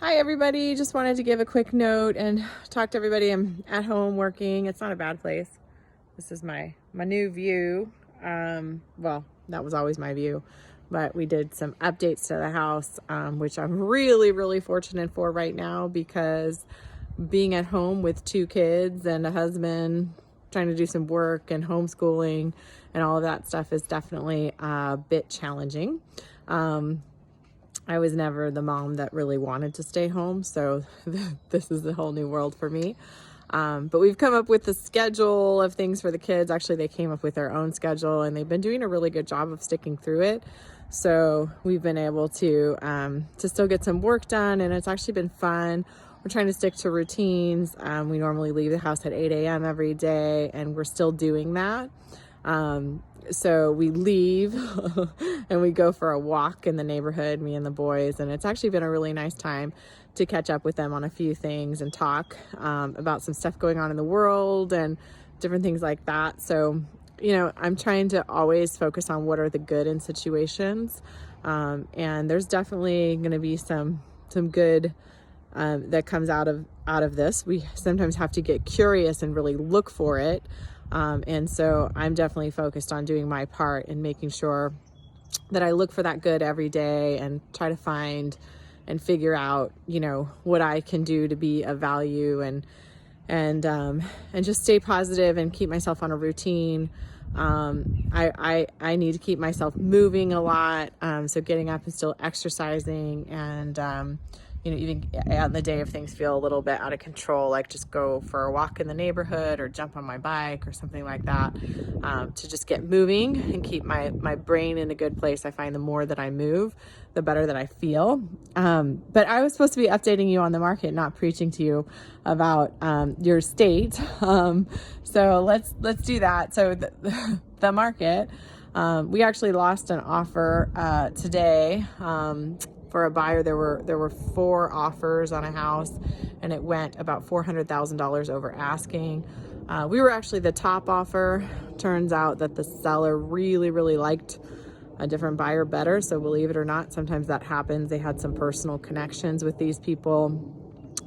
Hi everybody, just wanted to give a quick note and talk to everybody. I'm at home working. It's not a bad place. This is my new view. Well, that was always my view, but we did some updates to the house, which I'm really fortunate for right now, because being at home with two kids and a husband, trying to do some work and homeschooling and all of that stuff is definitely a bit challenging. I was never the mom that really wanted to stay home, so this is a whole new world for me. But we've come up with a schedule of things for the kids. Actually, they came up with their own schedule, and they've been doing a really good job of sticking through it. So we've been able to still get some work done, and it's actually been fun. We're trying to stick to routines. We normally leave the house at 8 a.m. every day, and we're still doing that. So we leave and we go for a walk in the neighborhood, me and the boys, and it's actually been a really nice time to catch up with them on a few things and talk about some stuff going on in the world and different things like that. So, I'm trying to always focus on what are the good in situations, and there's definitely going to be some good that comes out of this. We sometimes have to get curious and really look for it. And so I'm definitely focused on doing my part and making sure that I look for that good every day and try to find and figure out, what I can do to be of value and just stay positive and keep myself on a routine. I need to keep myself moving a lot. So getting up and still exercising and, even on the day if things feel a little bit out of control, like just go for a walk in the neighborhood or jump on my bike or something like that, to just get moving and keep my brain in a good place. I find the more that I move, the better that I feel. But I was supposed to be updating you on the market, not preaching to you about your state. So let's do that. So the market, we actually lost an offer today. For a buyer, there were 4 offers on a house, and it went about $400,000 over asking. We were actually the top offer. Turns out that the seller really liked a different buyer better. So believe it or not, sometimes that happens. They had some personal connections with these people.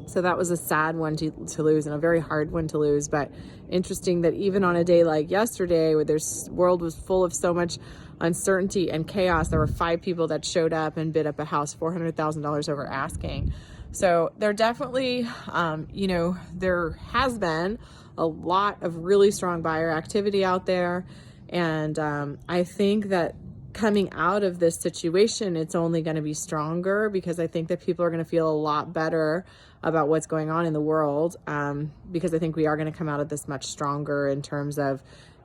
So that was a sad one to lose and a very hard one to lose. But interesting that even on a day like yesterday, where there's world was full of so much uncertainty and chaos, there were 5 people that showed up and bid up a house $400,000 over asking. So there definitely, there has been a lot of really strong buyer activity out there. And I think that coming out of this situation, it's only going to be stronger, because I think that people are going to feel a lot better about what's going on in the world, because I think we are going to come out of this much stronger in terms of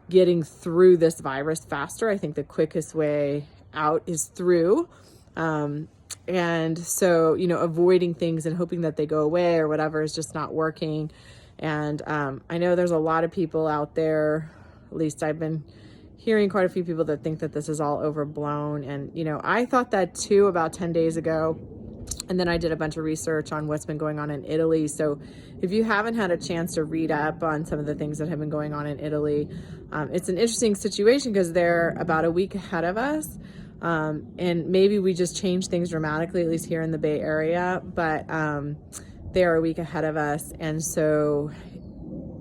getting through this virus faster. I think the quickest way out is through. And so, avoiding things and hoping that they go away or whatever is just not working. And I know there's a lot of people out there, at least I've been hearing quite a few people that think that this is all overblown. And, I thought that too about 10 days ago. And then I did a bunch of research on what's been going on in Italy. So if you haven't had a chance to read up on some of the things that have been going on in Italy, it's an interesting situation because they're about a week ahead of us. And maybe we just changed things dramatically, at least here in the Bay Area, but they're a week ahead of us. And so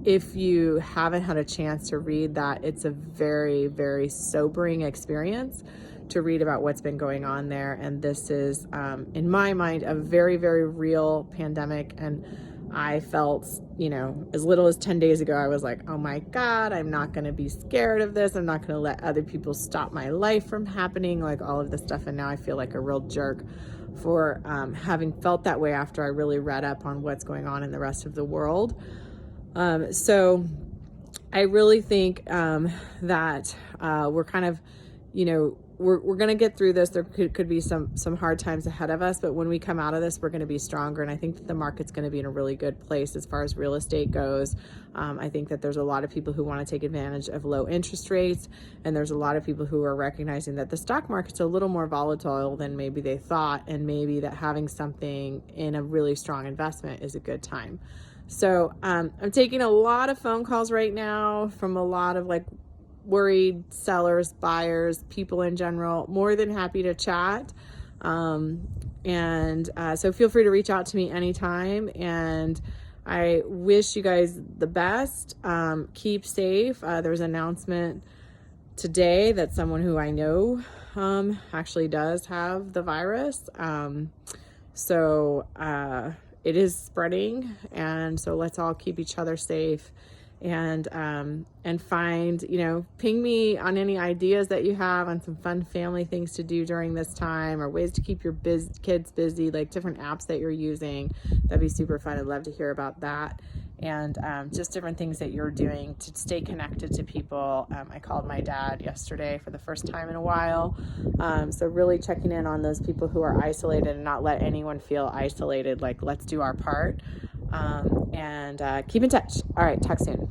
if you haven't had a chance to read that, it's a very sobering experience to read about what's been going on there. And this is, in my mind, a very real pandemic. And I felt, as little as 10 days ago, I was like, oh my God, I'm not going to be scared of this. I'm not going to let other people stop my life from happening, like all of this stuff. And now I feel like a real jerk for having felt that way after I really read up on what's going on in the rest of the world. So I really think that we're kind of, we're going to get through this. There could be some hard times ahead of us, but when we come out of this, we're going to be stronger. And I think that the market's going to be in a really good place as far as real estate goes. I think that there's a lot of people who want to take advantage of low interest rates. And there's a lot of people who are recognizing that the stock market's a little more volatile than maybe they thought. And maybe that having something in a really strong investment is a good time. So I'm taking a lot of phone calls right now from a lot of worried sellers, buyers, people in general. More than happy to chat. And so feel free to reach out to me anytime. And I wish you guys the best. Keep safe. There was an announcement today that someone who I know actually does have the virus. So it is spreading, and so let's all keep each other safe, and find, ping me on any ideas that you have on some fun family things to do during this time, or ways to keep your kids busy, like different apps that you're using. That'd be super fun. I'd love to hear about that. And just different things that you're doing to stay connected to people. I called my dad yesterday for the first time in a while. So really checking in on those people who are isolated and not let anyone feel isolated. Like, let's do our part, and keep in touch. All right, talk soon.